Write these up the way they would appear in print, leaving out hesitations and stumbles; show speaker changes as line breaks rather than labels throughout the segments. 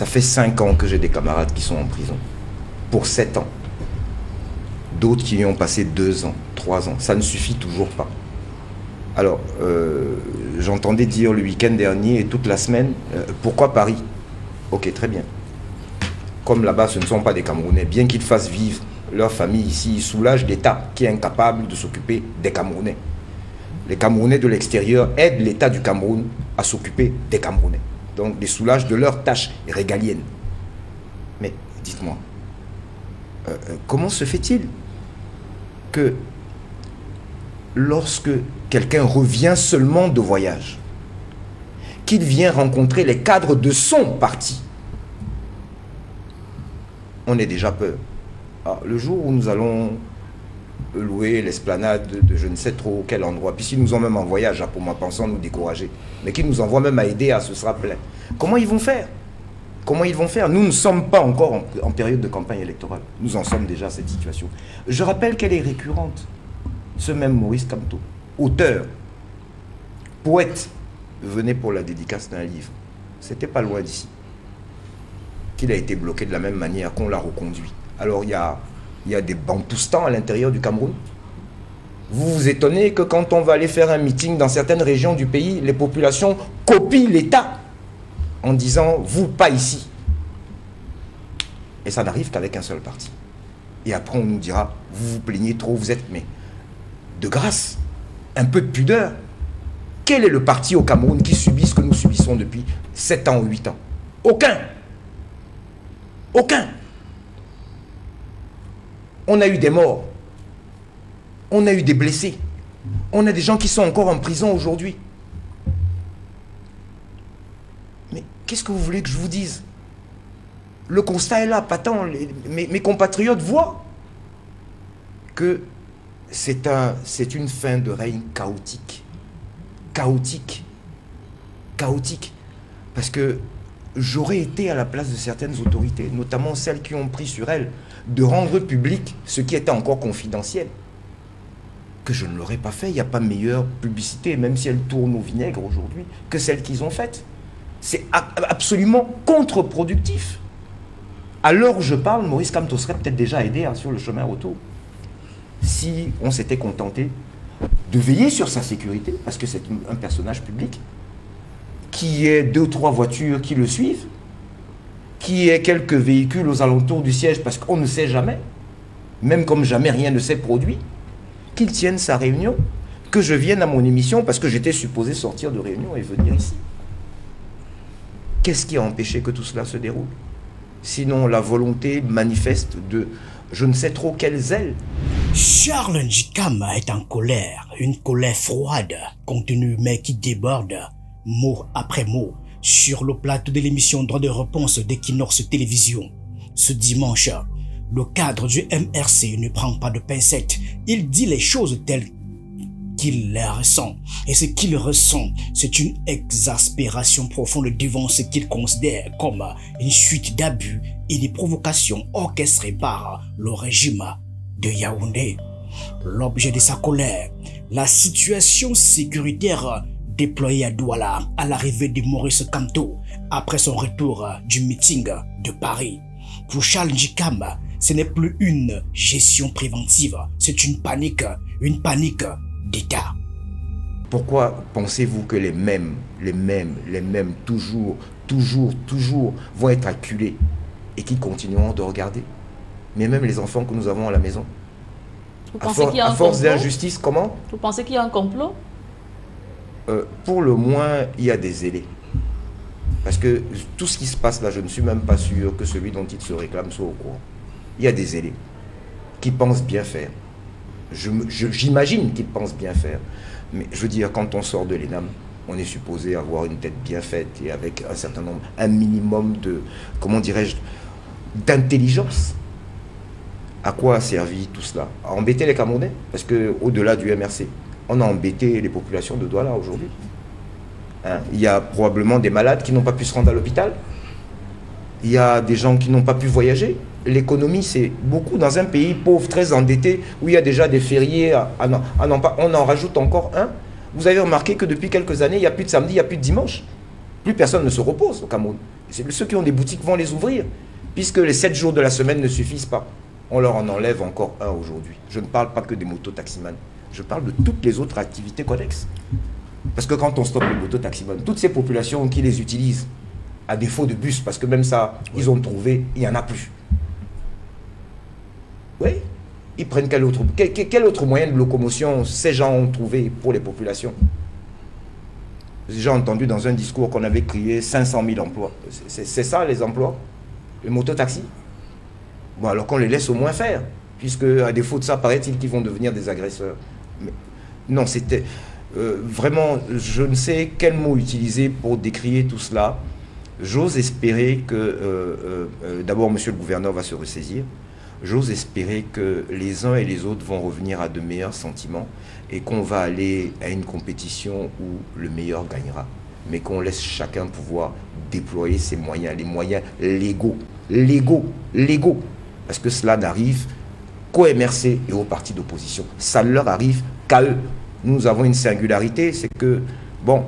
Ça fait 5 ans que j'ai des camarades qui sont en prison. Pour 7 ans. D'autres qui y ont passé 2 ans, 3 ans. Ça ne suffit toujours pas. Alors, j'entendais dire le week-end dernier et toute la semaine, pourquoi Paris? Ok, très bien. Comme là-bas, ce ne sont pas des Camerounais, bien qu'ils fassent vivre leur famille ici, ils soulagent l'État qui est incapable de s'occuper des Camerounais. Les Camerounais de l'extérieur aident l'État du Cameroun à s'occuper des Camerounais. Donc, les soulagent de leurs tâches régaliennes. Mais, dites-moi, comment se fait-il que lorsque quelqu'un revient seulement de voyage, qu'il vient rencontrer les cadres de son parti, on est déjà peur. Alors, le jour où nous allons louer l'esplanade de je ne sais trop quel endroit, puis s'ils nous ont même en voyage, pour moi pensant nous décourager, mais qu'ils nous envoient même à aider à ce sera plein. Comment ils vont faire? Comment ils vont faire? Nous ne sommes pas encore en période de campagne électorale. Nous en sommes déjà à cette situation. Je rappelle qu'elle est récurrente. Ce même Maurice Kamto, auteur, poète, venait pour la dédicace d'un livre. C'était pas loin d'ici. Qu'il a été bloqué de la même manière qu'on l'a reconduit. Alors il y a des bantoustans à l'intérieur du Cameroun. Vous vous étonnez que quand on va aller faire un meeting dans certaines régions du pays, les populations copient l'État en disant « vous, pas ici ». Et ça n'arrive qu'avec un seul parti. Et après on nous dira « vous vous plaignez trop, vous êtes… » Mais de grâce, un peu de pudeur. Quel est le parti au Cameroun qui subit ce que nous subissons depuis 7 ans ou 8 ans? Aucun. Aucun. On a eu des morts. On a eu des blessés. On a des gens qui sont encore en prison aujourd'hui. Mais qu'est-ce que vous voulez que je vous dise? Le constat est là, patent. Mes compatriotes voient que c'est une fin de règne chaotique. Chaotique. Chaotique. Parce que j'aurais été à la place de certaines autorités, notamment celles qui ont pris sur elles de rendre public ce qui était encore confidentiel. Que je ne l'aurais pas fait. Il n'y a pas meilleure publicité, même si elle tourne au vinaigre aujourd'hui, que celle qu'ils ont faite. C'est absolument contre-productif. À l'heure où je parle, Maurice Kamto serait peut-être déjà aidé sur le chemin retour. Si on s'était contenté de veiller sur sa sécurité, parce que c'est un personnage public, qui ait 2 ou 3 voitures qui le suivent, qui ait quelques véhicules aux alentours du siège, parce qu'on ne sait jamais, même comme jamais rien ne s'est produit, qu'il tienne sa réunion, que je vienne à mon émission, parce que j'étais supposé sortir de réunion et venir ici. Qu'est-ce qui a empêché que tout cela se déroule? Sinon la volonté manifeste de je ne sais trop quelle zèle.
Charles Njikama est en colère, une colère froide, contenue mais qui déborde, mot après mot, sur le plateau de l'émission Droit de réponse d'Equinox Télévision. Ce dimanche, le cadre du MRC ne prend pas de pincettes, il dit les choses telles qu'il les ressent. Et ce qu'il ressent, c'est une exaspération profonde devant ce qu'il considère comme une suite d'abus et des provocations orchestrées par le régime de Yaoundé. L'objet de sa colère, la situation sécuritaire déployée à Douala à l'arrivée de Maurice Kamto après son retour du meeting de Paris. Pour Charles Njikama, ce n'est plus une gestion préventive, c'est une panique d'État.
Pourquoi pensez-vous que les mêmes, toujours, vont être acculés et qui continueront de regarder? Mais même les enfants que nous avons à la maison.
Vous pensez qu'il y a un
à force
complot?
d'injustice, comment?
Vous pensez qu'il y a un complot?
Pour le moins, il y a des zélés. Parce que tout ce qui se passe là, je ne suis même pas sûr que celui dont il se réclame soit au courant. Il y a des zélés qui pensent bien faire. J'imagine qu'ils pensent bien faire. Mais je veux dire, quand on sort de l'ENAM, on est supposé avoir une tête bien faite et avec un certain nombre, un minimum de, comment dirais-je, d'intelligence. À quoi a servi tout cela? À embêter les Camerounais? Parce qu'au-delà du MRC, on a embêté les populations de Douala aujourd'hui. Hein? Il y a probablement des malades qui n'ont pas pu se rendre à l'hôpital. Il y a des gens qui n'ont pas pu voyager. L'économie, c'est beaucoup dans un pays pauvre, très endetté, où il y a déjà des fériés. On en rajoute encore un. Vous avez remarqué que depuis quelques années, il n'y a plus de samedi, il n'y a plus de dimanche. Plus personne ne se repose au Cameroun. Ceux qui ont des boutiques vont les ouvrir, puisque les 7 jours de la semaine ne suffisent pas. On leur en enlève encore un aujourd'hui. Je ne parle pas que des mototaximans. Je parle de toutes les autres activités connexes. Parce que quand on stoppe les mototaximans, toutes ces populations qui les utilisent, à défaut de bus, parce que même ça, ils ont trouvé, il n'y en a plus. Oui, ils prennent quel autre moyen de locomotion ces gens ont trouvé pour les populations? J'ai entendu dans un discours qu'on avait créé 500 000 emplois. C'est ça les emplois? Les mototaxis? Bon, alors qu'on les laisse au moins faire, puisque à défaut de ça, paraît-il qu'ils vont devenir des agresseurs. Mais, non, c'était vraiment, je ne sais quel mot utiliser pour décrire tout cela. J'ose espérer que, d'abord, monsieur le gouverneur va se ressaisir. J'ose espérer que les uns et les autres vont revenir à de meilleurs sentiments et qu'on va aller à une compétition où le meilleur gagnera. Mais qu'on laisse chacun pouvoir déployer ses moyens, les moyens légaux. Parce que cela n'arrive qu'au MRC et aux partis d'opposition. Ça ne leur arrive qu'à eux. Nous avons une singularité, c'est que, bon,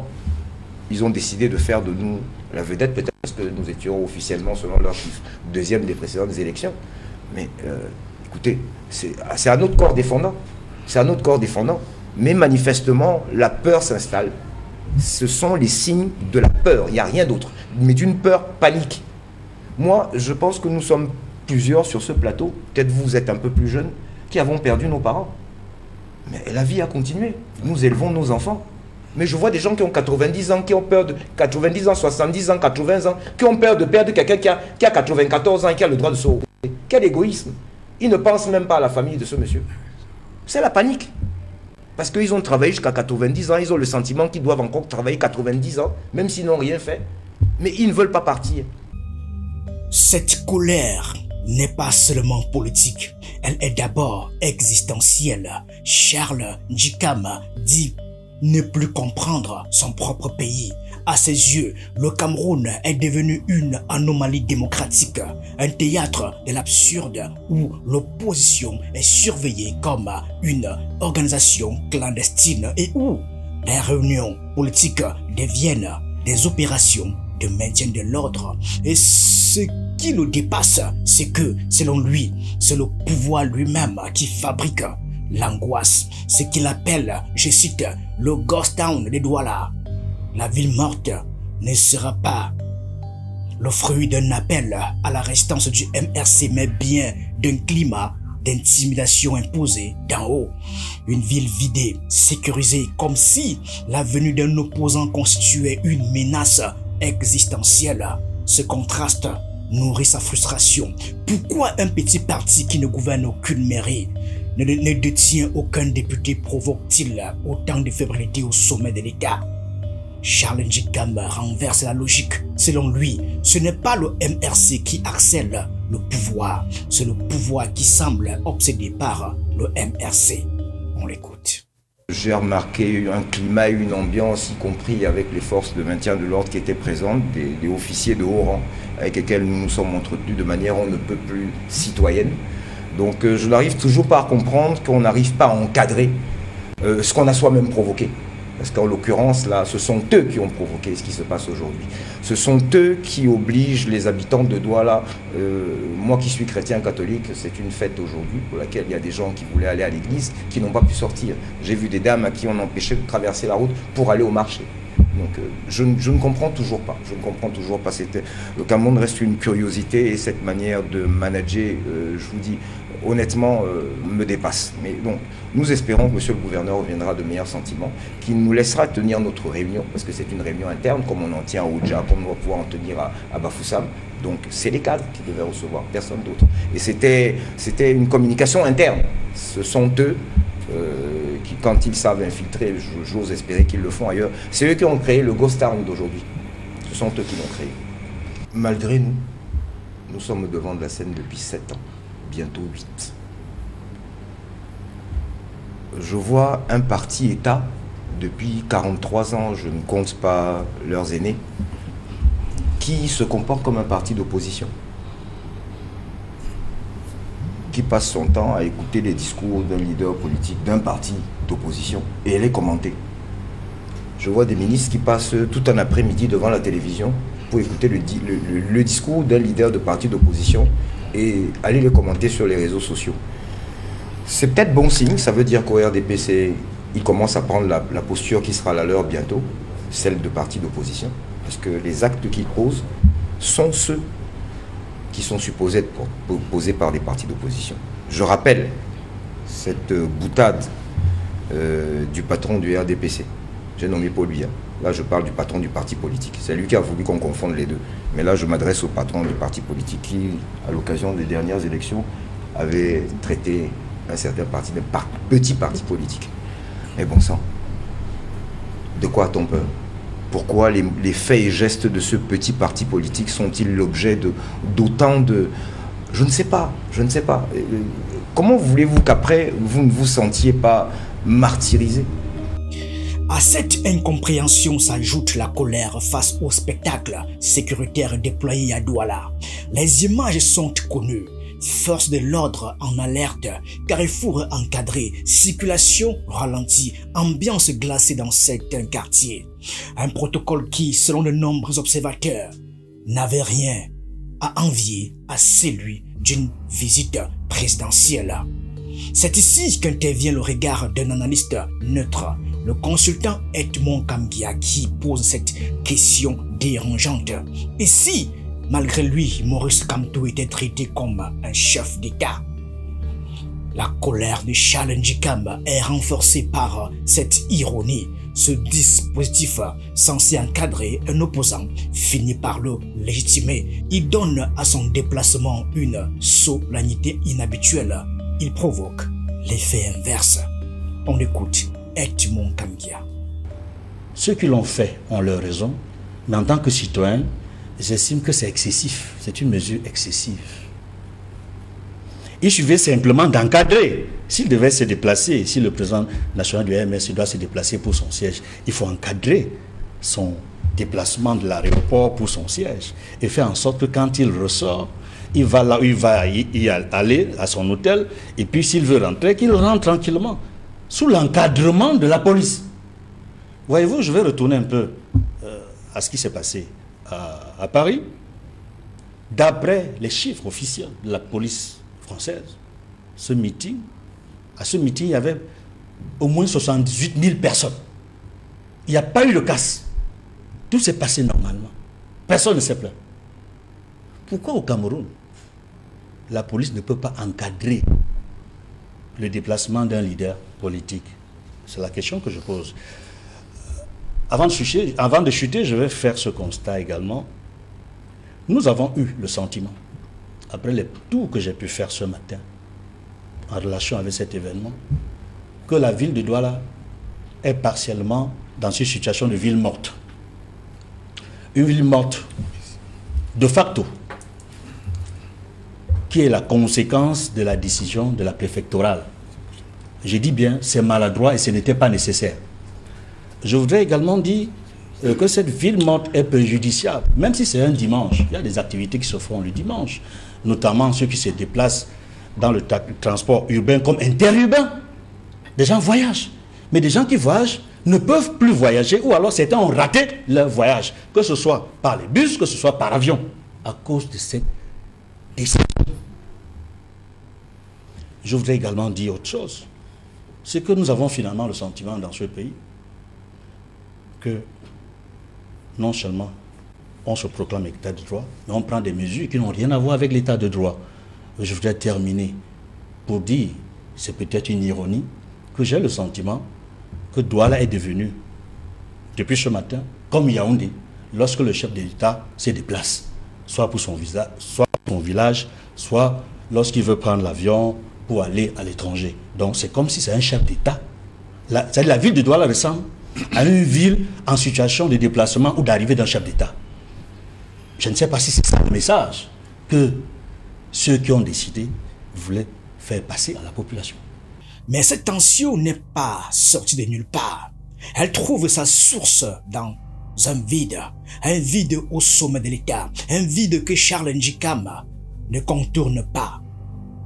ils ont décidé de faire de nous la vedette, peut-être parce que nous étions officiellement, selon leurs chiffres, deuxième des précédentes élections. Mais écoutez, c'est un autre corps défendant. C'est un autre corps défendant. Mais manifestement, la peur s'installe. Ce sont les signes de la peur. Il n'y a rien d'autre. Mais d'une peur panique. Moi, je pense que nous sommes plusieurs sur ce plateau, peut-être vous êtes un peu plus jeunes, qui avons perdu nos parents. Mais la vie a continué. Nous élevons nos enfants. Mais je vois des gens qui ont 90 ans, qui ont peur de 90 ans, 70 ans, 80 ans, qui ont peur de perdre quelqu'un qui a 94 ans et qui a le droit de se reposer. Quel égoïsme. Ils ne pensent même pas à la famille de ce monsieur. C'est la panique. Parce qu'ils ont travaillé jusqu'à 90 ans, ils ont le sentiment qu'ils doivent encore travailler 90 ans, même s'ils n'ont rien fait. Mais ils ne veulent pas partir.
Cette colère n'est pas seulement politique, elle est d'abord existentielle. Charles Njikam dit ne plus comprendre son propre pays. À ses yeux, le Cameroun est devenu une anomalie démocratique, un théâtre de l'absurde où l'opposition est surveillée comme une organisation clandestine et où les réunions politiques deviennent des opérations de maintien de l'ordre. Et ce qui le dépasse, c'est que, selon lui, c'est le pouvoir lui-même qui fabrique l'angoisse, ce qu'il appelle, je cite, le ghost town de Douala. La ville morte ne sera pas le fruit d'un appel à la résistance du MRC, mais bien d'un climat d'intimidation imposé d'en haut. Une ville vidée, sécurisée, comme si la venue d'un opposant constituait une menace existentielle. Ce contraste nourrit sa frustration. Pourquoi un petit parti qui ne gouverne aucune mairie ne détient aucun député provoque-t-il autant de fébrilité au sommet de l'État? Charles Njikam renverse la logique. Selon lui, ce n'est pas le MRC qui accèle le pouvoir, c'est le pouvoir qui semble obsédé par le MRC. On l'écoute.
J'ai remarqué un climat et une ambiance, y compris avec les forces de maintien de l'ordre qui étaient présentes, des officiers de haut rang avec lesquels nous nous sommes entretenus de manière on ne peut plus citoyenne. Donc je n'arrive toujours pas à comprendre qu'on n'arrive pas à encadrer ce qu'on a soi-même provoqué. Parce qu'en l'occurrence, là, ce sont eux qui ont provoqué ce qui se passe aujourd'hui. Ce sont eux qui obligent les habitants de Douala. Moi qui suis chrétien catholique, c'est une fête aujourd'hui pour laquelle il y a des gens qui voulaient aller à l'église qui n'ont pas pu sortir. J'ai vu des dames à qui on empêchait de traverser la route pour aller au marché. Donc je ne comprends toujours pas. Je ne comprends toujours pas. Le Cameroun reste une curiosité et cette manière de manager, je vous dis, honnêtement, me dépasse. Mais donc, nous espérons que monsieur le gouverneur reviendra de meilleurs sentiments, qu'il nous laissera tenir notre réunion, parce que c'est une réunion interne, comme on en tient à Oudja, comme on va pouvoir en tenir à Bafoussam. Donc, c'est les cadres qui devaient recevoir, personne d'autre. Et c'était une communication interne. Ce sont eux qui, quand ils savent infiltrer, j'ose espérer qu'ils le font ailleurs. C'est eux qui ont créé le Ghost Town d'aujourd'hui. Ce sont eux qui l'ont créé. Malgré nous, nous sommes au devant de la scène depuis 7 ans. Bientôt 8. Je vois un parti État depuis 43 ans, je ne compte pas leurs aînés, qui se comporte comme un parti d'opposition, qui passe son temps à écouter les discours d'un leader politique d'un parti d'opposition et les commenter. Je vois des ministres qui passent tout un après-midi devant la télévision pour écouter le discours d'un leader de parti d'opposition et aller le commenter sur les réseaux sociaux. C'est peut-être bon signe, ça veut dire qu'au RDPC, ils commencent à prendre la posture qui sera la leur bientôt, celle de parti d'opposition, parce que les actes qu'ils posent sont ceux qui sont supposés être posés par des partis d'opposition. Je rappelle cette boutade du patron du RDPC. J'ai nommé Paul Biya. Là, je parle du patron du parti politique. C'est lui qui a voulu qu'on confonde les deux. Mais là, je m'adresse au patron du parti politique qui, à l'occasion des dernières élections, avait traité un certain parti de petit parti politique. Mais bon sang, de quoi a-t-on peur? Pourquoi les faits et gestes de ce petit parti politique sont-ils l'objet d'autant de... Je ne sais pas, je ne sais pas. Comment voulez-vous qu'après, vous ne vous sentiez pas martyrisé?
À cette incompréhension s'ajoute la colère face au spectacle sécuritaire déployé à Douala. Les images sont connues. Force de l'ordre en alerte, carrefour encadré, circulation ralentie, ambiance glacée dans certains quartiers. Un protocole qui, selon de nombreux observateurs, n'avait rien à envier à celui d'une visite présidentielle. C'est ici qu'intervient le regard d'un analyste neutre, le consultant Edmond Kamgia, qui pose cette question dérangeante. Et si, malgré lui, Maurice Kamto était traité comme un chef d'État? La colère de Charles Ndjikam est renforcée par cette ironie. Ce dispositif censé encadrer un opposant finit par le légitimer. Il donne à son déplacement une solennité inhabituelle. Il provoque l'effet inverse. On écoute Edmond Kamgia.
Ceux qui l'ont fait ont leur raison, mais en tant que citoyen, j'estime que c'est excessif. C'est une mesure excessive. Il suffit simplement d'encadrer. S'il devait se déplacer, si le président national du MS doit se déplacer pour son siège, il faut encadrer son déplacement de l'aéroport pour son siège et faire en sorte que quand il ressort, il va là où il va y aller, à son hôtel, et puis s'il veut rentrer, qu'il rentre tranquillement, sous l'encadrement de la police. Voyez-vous, je vais retourner un peu à ce qui s'est passé à Paris. D'après les chiffres officiels de la police française, à ce meeting, il y avait au moins 78 000 personnes. Il n'y a pas eu de casse. Tout s'est passé normalement. Personne ne s'est plaint. Pourquoi au Cameroun, la police ne peut pas encadrer le déplacement d'un leader politique? C'est la question que je pose. Avant de chuter, je vais faire ce constat également. Nous avons eu le sentiment, après les tours que j'ai pu faire ce matin, en relation avec cet événement, que la ville de Douala est partiellement dans une situation de ville morte. Une ville morte de facto, qui est la conséquence de la décision de la préfectorale. Je dis bien, c'est maladroit et ce n'était pas nécessaire. Je voudrais également dire que cette ville morte est préjudiciable, même si c'est un dimanche. Il y a des activités qui se font le dimanche, notamment ceux qui se déplacent dans le transport urbain comme interurbain. Des gens voyagent, mais des gens qui voyagent ne peuvent plus voyager, ou alors certains ont raté leur voyage, que ce soit par les bus, que ce soit par avion, à cause de cette décision. Je voudrais également dire autre chose. C'est que nous avons finalement le sentiment dans ce pays que non seulement on se proclame l'état de droit, mais on prend des mesures qui n'ont rien à voir avec l'état de droit. Je voudrais terminer pour dire, c'est peut-être une ironie, que j'ai le sentiment que Douala est devenu, depuis ce matin, comme Yaoundé, lorsque le chef de l'État se déplace, soit pour son village, soit lorsqu'il veut prendre l'avion pour aller à l'étranger. Donc c'est comme si c'est un chef d'État. La ville de Douala ressemble à une ville en situation de déplacement ou d'arrivée d'un chef d'État. Je ne sais pas si c'est ça le message que ceux qui ont décidé voulaient faire passer à la population.
Mais cette tension n'est pas sortie de nulle part. Elle trouve sa source dans un vide au sommet de l'État, un vide que Charles Ndjikam ne contourne pas.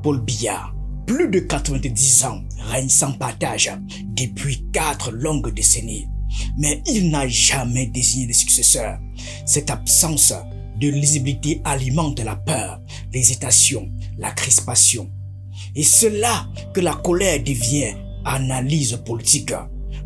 Paul Biya, plus de 90 ans, règne sans partage depuis 4 longues décennies. mais il n'a jamais désigné de successeur. Cette absence de lisibilité alimente la peur, l'hésitation, la crispation. Et c'est là que la colère devient analyse politique.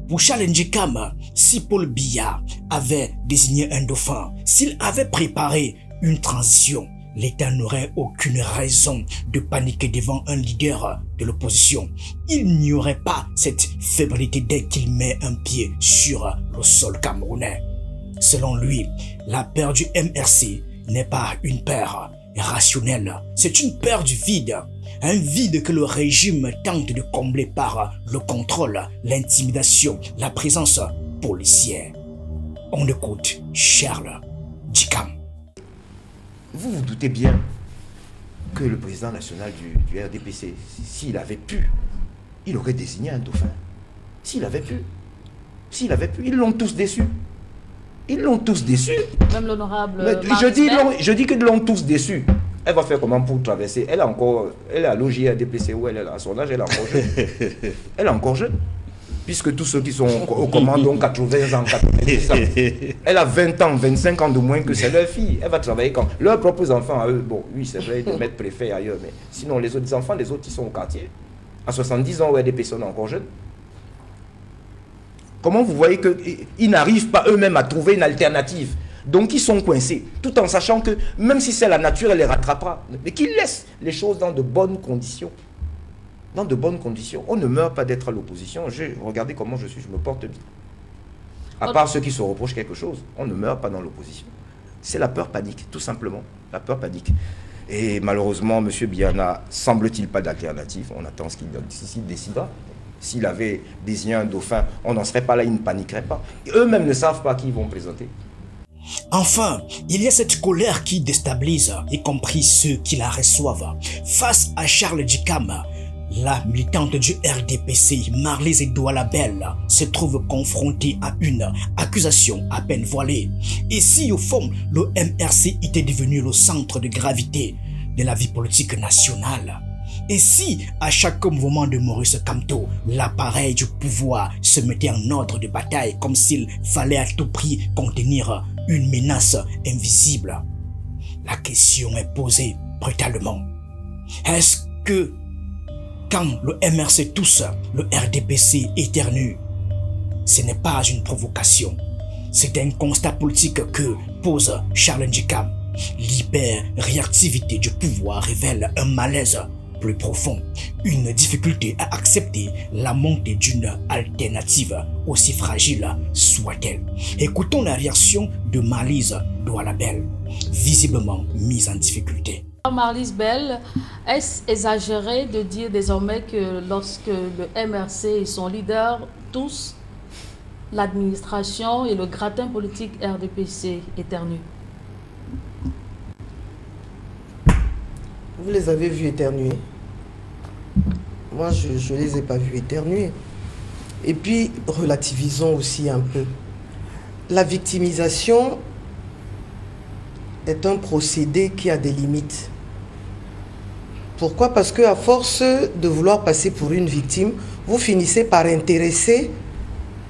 Pour Charles Ndjikam, si Paul Biya avait désigné un dauphin, s'il avait préparé une transition, l'État n'aurait aucune raison de paniquer devant un leader de l'opposition. Il n'y aurait pas cette fébrilité dès qu'il met un pied sur le sol camerounais. Selon lui, la peur du MRC n'est pas une peur rationnelle, c'est une peur du vide. Un vide que le régime tente de combler par le contrôle, l'intimidation, la présence policière. On écoute Charles Ndjikam.
Vous vous doutez bien que le président national du RDPC, s'il avait pu, il aurait désigné un dauphin. S'il avait pu. S'il avait pu. Ils l'ont tous déçu. Ils l'ont tous déçu.
Même l'honorable.
Je dis qu'ils l'ont tous déçu. Elle va faire comment pour traverser? Elle est à l'OJRDPC où elle est là. À son âge, elle est encore jeune. Elle est encore jeune. Puisque tous ceux qui sont aux commandes ont 80 ans, 90 ans. Elle a 20 ans, 25 ans de moins que c'est leur fille. Elle va travailler quand leurs propres enfants à eux. Bon, oui, c'est vrai, de mettre préfet ailleurs, mais sinon les autres enfants, les autres, ils sont au quartier. À 70 ans, où il y a des personnes encore jeunes. Comment vous voyez qu'ils n'arrivent pas eux-mêmes à trouver une alternative? Donc ils sont coincés, tout en sachant que même si c'est la nature, elle les rattrapera. Mais qu'ils laissent les choses dans de bonnes conditions. Dans de bonnes conditions. On ne meurt pas d'être à l'opposition. Regardez comment je suis, je me porte bien. À part ceux qui se reprochent quelque chose, on ne meurt pas dans l'opposition. C'est la peur panique, tout simplement. La peur panique. Et malheureusement, M. Biya n'a, semble-t-il, pas d'alternative. On attend ce qu'il décidera. S'il avait désigné un dauphin, on n'en serait pas là, ils ne paniqueraient pas. Eux-mêmes ne savent pas qui ils vont présenter.
Enfin, il y a cette colère qui déstabilise, y compris ceux qui la reçoivent. Face à Charles Ndjikam, la militante du RDPC, Marlise Douala Bell, se trouve confrontée à une accusation à peine voilée. Et si au fond, le MRC était devenu le centre de gravité de la vie politique nationale? Et si, à chaque mouvement de Maurice Kamto, l'appareil du pouvoir se mettait en ordre de bataille comme s'il fallait à tout prix contenir une menace invisible? La question est posée brutalement. Est-ce que quand le MRC tousse, le RDPC éternue? Ce n'est pas une provocation. C'est un constat politique que pose Charles Ndjikam. L'hyper-réactivité du pouvoir révèle un malaise plus profond, une difficulté à accepter la montée d'une alternative, aussi fragile soit-elle. Écoutons la réaction de Marlise Douala Bell, visiblement mise en difficulté.
Marlise Bell, est-ce exagéré de dire désormais que lorsque le MRC et son leader, tous, l'administration et le gratin politique RDPC éternuent?
Vous les avez vus éternuer? Moi, je ne les ai pas vus éternuer. Et puis, relativisons aussi un peu. La victimisation est un procédé qui a des limites. Pourquoi? Parce qu'à force de vouloir passer pour une victime, vous finissez par intéresser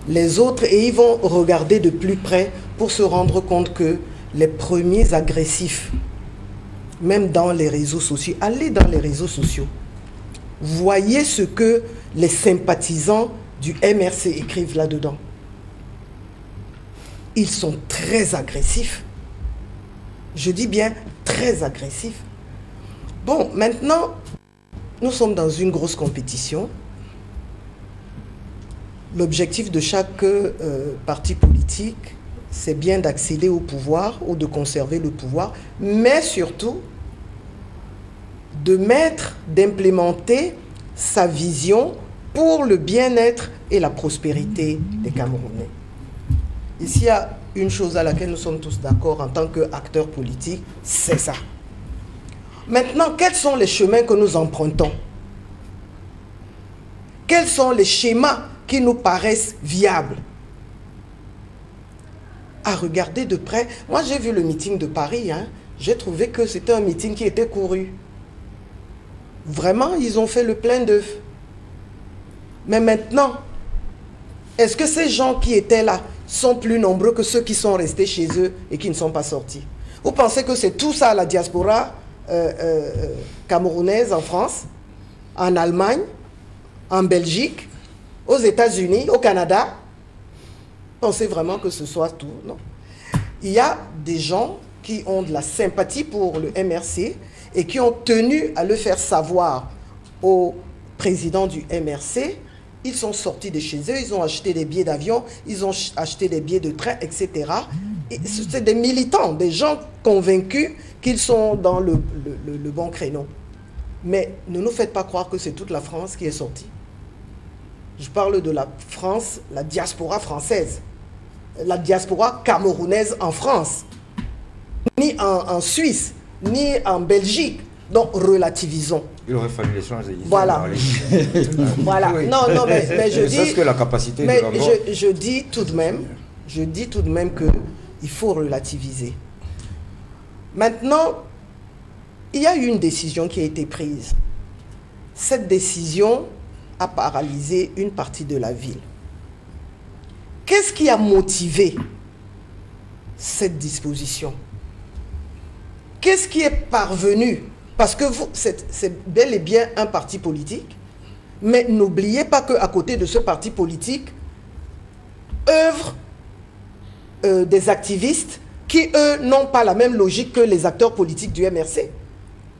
les autres et ils vont regarder de plus près pour se rendre compte que les premiers agressifs, même dans les réseaux sociaux, allez dans les réseaux sociaux, voyez ce que les sympathisants du MRC écrivent là-dedans. Ils sont très agressifs. Je dis bien très agressifs. Bon, maintenant, nous sommes dans une grosse compétition. L'objectif de chaque parti politique, c'est bien d'accéder au pouvoir ou de conserver le pouvoir, mais surtout d'implémenter sa vision pour le bien-être et la prospérité des Camerounais. Ici, il y a une chose à laquelle nous sommes tous d'accord en tant qu'acteurs politiques, c'est ça. Maintenant, quels sont les chemins que nous empruntons? Quels sont les schémas qui nous paraissent viables? À regarder de près, moi j'ai vu le meeting de Paris, hein. J'ai trouvé que c'était un meeting qui était couru. Vraiment, ils ont fait le plein d'œufs. Mais maintenant, est-ce que ces gens qui étaient là, sont plus nombreux que ceux qui sont restés chez eux et qui ne sont pas sortis. Vous pensez que c'est tout ça la diaspora camerounaise en France, en Allemagne, en Belgique, aux États-Unis, au Canada? Vous pensez vraiment que ce soit tout? Non. Il y a des gens qui ont de la sympathie pour le MRC et qui ont tenu à le faire savoir au président du MRC. Ils sont sortis de chez eux, ils ont acheté des billets d'avion, ils ont acheté des billets de train, etc. C'est des militants, des gens convaincus qu'ils sont dans le bon créneau. Mais ne nous faites pas croire que c'est toute la France qui est sortie. Je parle de la France, la diaspora française, la diaspora camerounaise en France, ni en Suisse, ni en Belgique. Donc relativisons.
Il aurait fallu les changer.
Voilà. Voilà. Oui. Non, mais je dis.
Que la capacité
mais je dis tout de même que il faut relativiser. Maintenant, il y a eu une décision qui a été prise. Cette décision a paralysé une partie de la ville. Qu'est-ce qui a motivé cette disposition? Qu'est-ce qui est parvenu? Parce que c'est bel et bien un parti politique, mais n'oubliez pas qu'à côté de ce parti politique œuvrent des activistes qui, eux, n'ont pas la même logique que les acteurs politiques du MRC,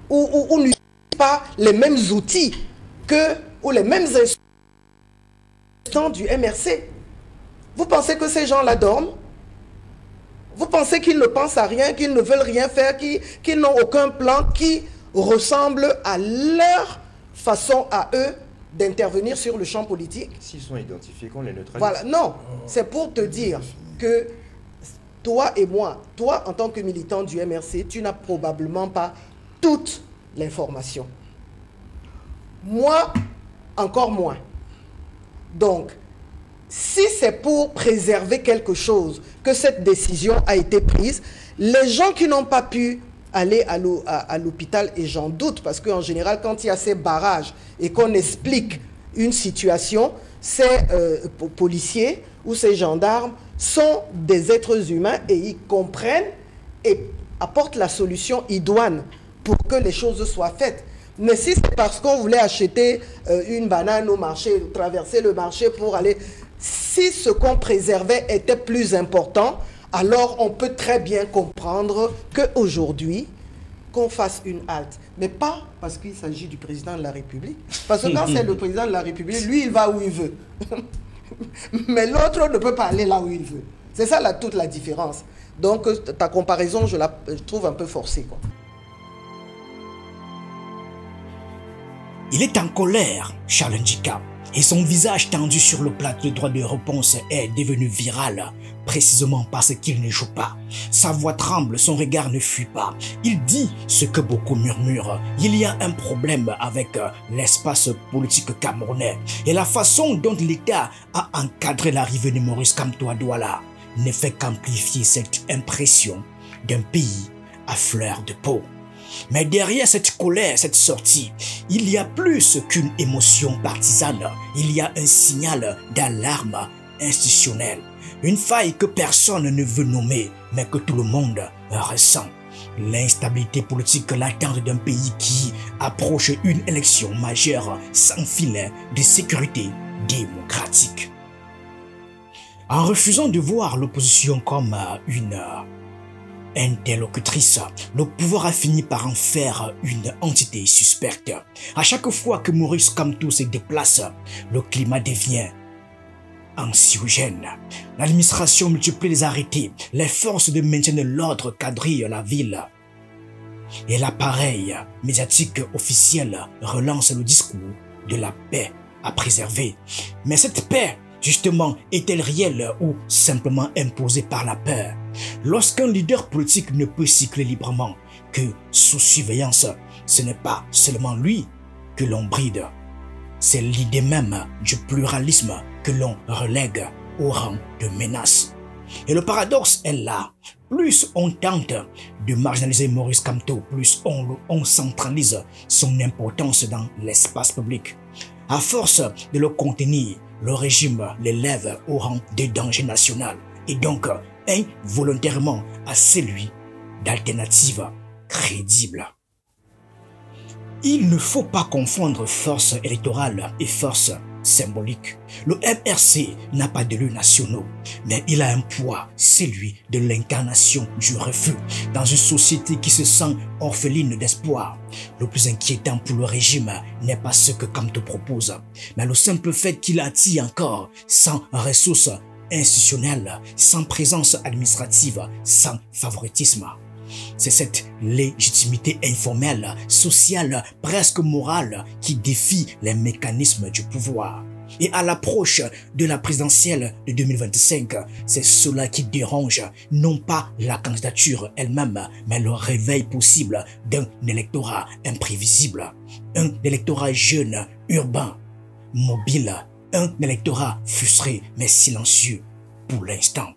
ou n'utilisent pas les mêmes outils ou les mêmes instruments du MRC. Vous pensez que ces gens-là dorment? Vous pensez qu'ils ne pensent à rien, qu'ils ne veulent rien faire, qu'ils n'ont aucun plan qui ressemble à leur façon à eux d'intervenir sur le champ politique?
S'ils sont identifiés, qu'on les neutralise.
Voilà, non, c'est pour te dire que toi et moi, toi en tant que militant du MRC, tu n'as probablement pas toute l'information. Moi, encore moins. Donc, si c'est pour préserver quelque chose que cette décision a été prise, les gens qui n'ont pas pu aller à l'hôpital, et j'en doute, parce qu'en général, quand il y a ces barrages et qu'on explique une situation, ces policiers ou ces gendarmes sont des êtres humains et ils comprennent et apportent la solution idoine pour que les choses soient faites. Mais si c'est parce qu'on voulait acheter une banane au marché, traverser le marché pour aller... Si ce qu'on préservait était plus important, alors on peut très bien comprendre qu'aujourd'hui, qu'on fasse une halte. Mais pas parce qu'il s'agit du président de la République. Parce que quand c'est le président de la République, lui, il va où il veut. Mais l'autre ne peut pas aller là où il veut. C'est ça toute la différence. Donc ta comparaison, je trouve un peu forcée, quoi.
Il est en colère, Charles Njika, et son visage tendu sur le plateau de droit de réponse est devenu viral, précisément parce qu'il ne joue pas. Sa voix tremble, son regard ne fuit pas. Il dit ce que beaucoup murmurent. Il y a un problème avec l'espace politique camerounais et la façon dont l'État a encadré l'arrivée de Maurice Kamto à Douala ne fait qu'amplifier cette impression d'un pays à fleur de peau. Mais derrière cette colère, cette sortie, il y a plus qu'une émotion partisane. Il y a un signal d'alarme institutionnelle. Une faille que personne ne veut nommer, mais que tout le monde ressent. L'instabilité politique latente d'un pays qui approche une élection majeure sans filet de sécurité démocratique. En refusant de voir l'opposition comme une interlocutrice, le pouvoir a fini par en faire une entité suspecte. À chaque fois que Maurice Kamto se déplace, le climat devient anxiogène. L'administration multiplie les arrêtés, les forces de maintien de l'ordre quadrillent la ville. Et l'appareil médiatique officiel relance le discours de la paix à préserver. Mais cette paix, justement, est-elle réelle ou simplement imposée par la peur? Lorsqu'un leader politique ne peut cycler librement que sous surveillance, ce n'est pas seulement lui que l'on bride. C'est l'idée même du pluralisme que l'on relègue au rang de menace. Et le paradoxe est là. Plus on tente de marginaliser Maurice Kamto, plus on centralise son importance dans l'espace public. À force de le contenir, le régime l'élève au rang de danger national. et donc involontairement à celui d'alternatives crédibles. Il ne faut pas confondre force électorale et force symbolique. Le MRC n'a pas d'élus nationaux, mais il a un poids, celui de l'incarnation du refus dans une société qui se sent orpheline d'espoir. Le plus inquiétant pour le régime n'est pas ce que Kamto propose, mais le simple fait qu'il attire encore sans ressources institutionnelles, sans présence administrative, sans favoritisme. C'est cette légitimité informelle, sociale, presque morale qui défie les mécanismes du pouvoir. Et à l'approche de la présidentielle de 2025, c'est cela qui dérange, non pas la candidature elle-même, mais le réveil possible d'un électorat imprévisible. Un électorat jeune, urbain, mobile, un électorat frustré mais silencieux pour l'instant.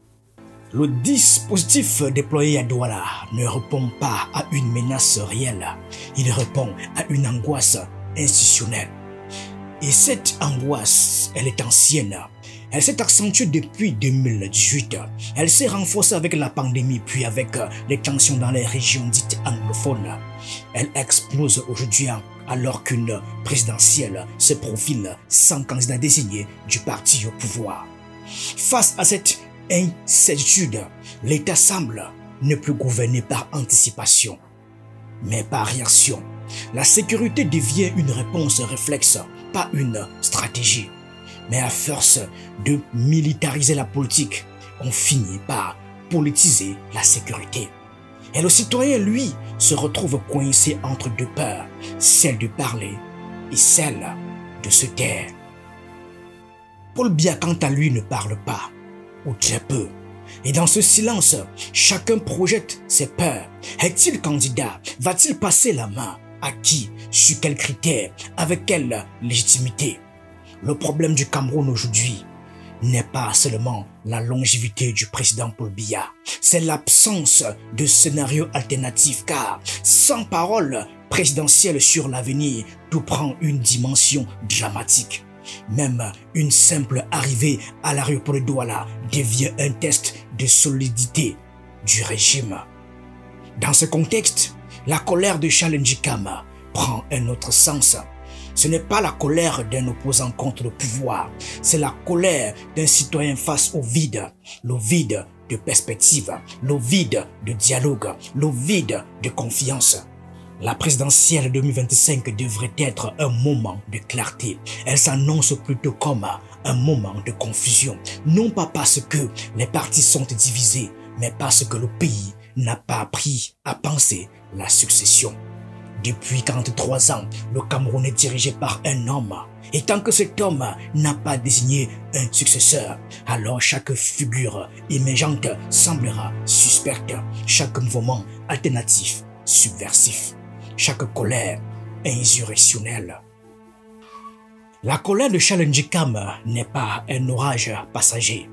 Le dispositif déployé à Douala ne répond pas à une menace réelle, il répond à une angoisse institutionnelle. Et cette angoisse, elle est ancienne. Elle s'est accentuée depuis 2018. Elle s'est renforcée avec la pandémie, puis avec les tensions dans les régions dites anglophones. Elle explose aujourd'hui alors qu'une présidentielle se profile sans candidat désigné du parti au pouvoir. Face à cette incertitude, l'État semble ne plus gouverner par anticipation, mais par réaction. La sécurité devient une réponse réflexe, pas une stratégie. Mais à force de militariser la politique, on finit par politiser la sécurité. Et le citoyen, lui, se retrouve coincé entre deux peurs, celle de parler et celle de se taire. Paul Biya, quant à lui, ne parle pas, ou très peu. Et dans ce silence, chacun projette ses peurs. Est-il candidat? Va-t-il passer la main? À qui? Sur quels critères? Avec quelle légitimité? Le problème du Cameroun aujourd'hui n'est pas seulement la longévité du président Paul Biya, c'est l'absence de scénario alternatif, car sans parole présidentielle sur l'avenir, tout prend une dimension dramatique. Même une simple arrivée à l'aéroport de Douala devient un test de solidité du régime. Dans ce contexte, la colère de Charles Ndjikama prend un autre sens. Ce n'est pas la colère d'un opposant contre le pouvoir, c'est la colère d'un citoyen face au vide, le vide de perspective, le vide de dialogue, le vide de confiance. La présidentielle 2025 devrait être un moment de clarté. Elle s'annonce plutôt comme un moment de confusion. Non pas parce que les partis sont divisés, mais parce que le pays n'a pas appris à penser la succession. Depuis 43 ans, le Cameroun est dirigé par un homme. Et tant que cet homme n'a pas désigné un successeur, alors chaque figure émergente semblera suspecte. Chaque mouvement alternatif, subversif. Chaque colère insurrectionnelle. La colère de Charles Ndjikama n'est pas un orage passager.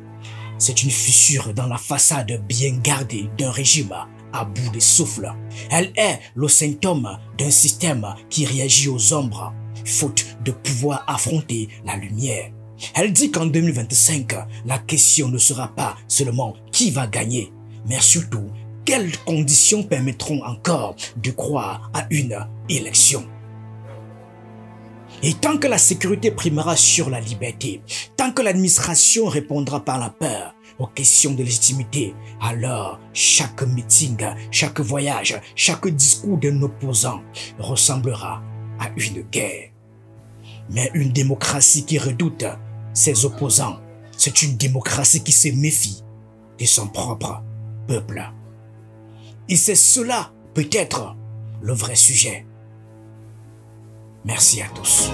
C'est une fissure dans la façade bien gardée d'un régime à bout de souffle. Elle est le symptôme d'un système qui réagit aux ombres, faute de pouvoir affronter la lumière. Elle dit qu'en 2025, la question ne sera pas seulement qui va gagner, mais surtout quelles conditions permettront encore de croire à une élection. Et tant que la sécurité primera sur la liberté, tant que l'administration répondra par la peur aux questions de légitimité, alors chaque meeting, chaque voyage, chaque discours d'un opposant ressemblera à une guerre. Mais une démocratie qui redoute ses opposants, c'est une démocratie qui se méfie de son propre peuple. Et c'est cela, peut-être, le vrai sujet. Merci à tous.